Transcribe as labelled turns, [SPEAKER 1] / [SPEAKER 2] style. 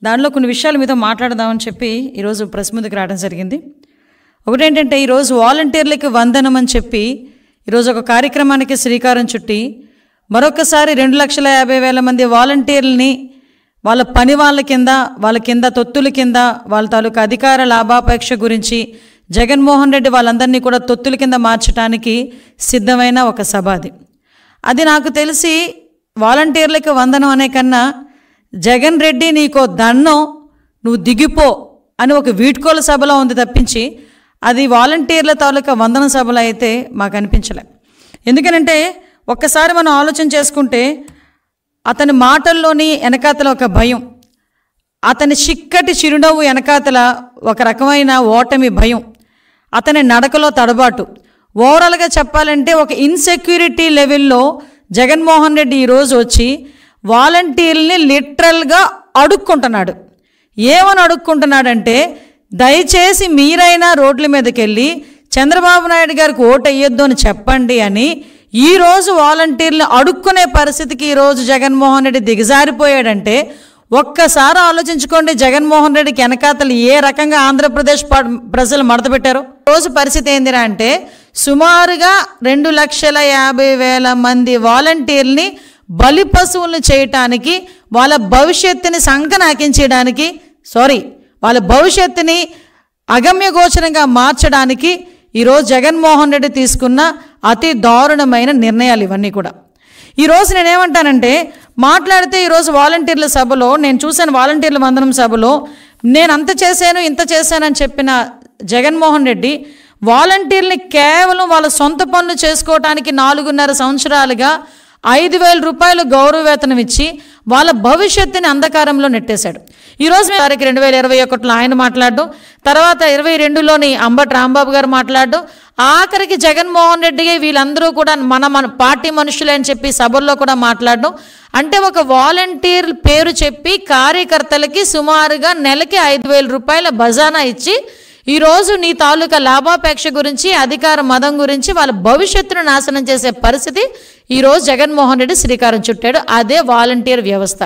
[SPEAKER 1] దానిలో కొన్ని విషయాలు మీతో మాట్లాడదామని చెప్పి ఈరోజు ప్రెస్ ముందుకు రావడం జరిగింది. ఒకటేంటంటే ఈరోజు వాలంటీర్లకి వందనం అని చెప్పి ఈరోజు ఒక కార్యక్రమానికి శ్రీకారం చుట్టి మరొకసారి 2,50,000 మంది వాలంటీర్లని వాళ్ళ పని వాళ్ళ కింద తొత్తుల కింద వాళ్ళ తాలూకు అధికార లాభాపేక్ష గురించి జగన్మోహన్ రెడ్డి వాళ్ళందరినీ కూడా తొత్తుల కింద మార్చడానికి సిద్ధమైన ఒక సభ అది నాకు తెలిసి వాలంటీర్లకి వందనం అనే కన్నా జగన్ రెడ్డి నీకో దండం నువ్వు దిగిపో అని ఒక వీడ్కోల సభలో ఉంది తప్పించి అది వాలంటీర్ల తాలూకా వందన సభలో అయితే మాకు అనిపించలే. ఎందుకనంటే ఒక్కసారి మనం ఆలోచన చేసుకుంటే అతని మాటల్లోని వెనకాతల ఒక భయం, అతని చిక్కటి చిరునవ్వు వెనకాతల ఒక రకమైన ఓటమి భయం, అతని నడకలో తడబాటు, ఓవరాల్గా చెప్పాలంటే ఒక ఇన్సెక్యూరిటీ లెవెల్లో జగన్మోహన్ రెడ్డి ఈరోజు వచ్చి వాలంటీర్ని లిటరల్గా అడుక్కుంటున్నాడు. ఏమని అడుక్కుంటున్నాడంటే దయచేసి మీరైనా రోడ్ల మీదకి వెళ్ళి చంద్రబాబు నాయుడు గారికి ఓటు వేయొద్దు అని చెప్పండి అని ఈరోజు వాలంటీర్లు అడుక్కునే పరిస్థితికి ఈరోజు జగన్మోహన్ రెడ్డి దిగజారిపోయాడంటే ఒక్కసారి ఆలోచించుకోండి. జగన్మోహన్ రెడ్డికి వెనకాతలు ఏ రకంగా ఆంధ్రప్రదేశ్ ప్రజలు మడతపెట్టారో. రోజు పరిస్థితి ఏందిరా అంటే సుమారుగా 2,50,000 మంది వాలంటీర్ని బలి పశువులను చేయటానికి, వాళ్ళ భవిష్యత్తుని సంకనాకించడానికి, వాళ్ళ భవిష్యత్తుని అగమ్యగోచరంగా మార్చడానికి ఈరోజు జగన్మోహన్ రెడ్డి తీసుకున్న అతి దారుణమైన నిర్ణయాలు ఇవన్నీ కూడా. ఈరోజు నేనేమంటానంటే మాట్లాడితే ఈరోజు వాలంటీర్ల సభలో నేను చూశాను, వాలంటీర్ల వందనం సభలో నేను అంత చేశాను ఇంత చేశానని చెప్పిన జగన్మోహన్ రెడ్డి వాలంటీర్ని కేవలం వాళ్ళ సొంత పనులు చేసుకోవటానికి 4.5 సంవత్సరాలుగా 5,000 రూపాయలు గౌరవ వేతనం ఇచ్చి వాళ్ళ భవిష్యత్తుని అంధకారంలో నెట్టేశాడు. ఈరోజు 2021లో ఆయన మాట్లాడడం, తర్వాత 22లోని అంబటి రాంబాబు గారు మాట్లాడడం, ఆఖరికి జగన్మోహన్ రెడ్డి వీళ్ళందరూ కూడా మన పార్టీ మనుషులే అని చెప్పి సభల్లో కూడా మాట్లాడడం. అంటే ఒక వాలంటీర్ పేరు చెప్పి కార్యకర్తలకి సుమారుగా నెలకి 5,000 రూపాయల బజానా ఇచ్చి ఈరోజు నీ తాలూకా లాభాపేక్ష గురించి, అధికార మదం గురించి వాళ్ళ భవిష్యత్తును నాశనం చేసే పరిస్థితి ఈరోజు జగన్మోహన్ రెడ్డి శ్రీకారం చుట్టాడు. అదే వాలంటీర్ వ్యవస్థ.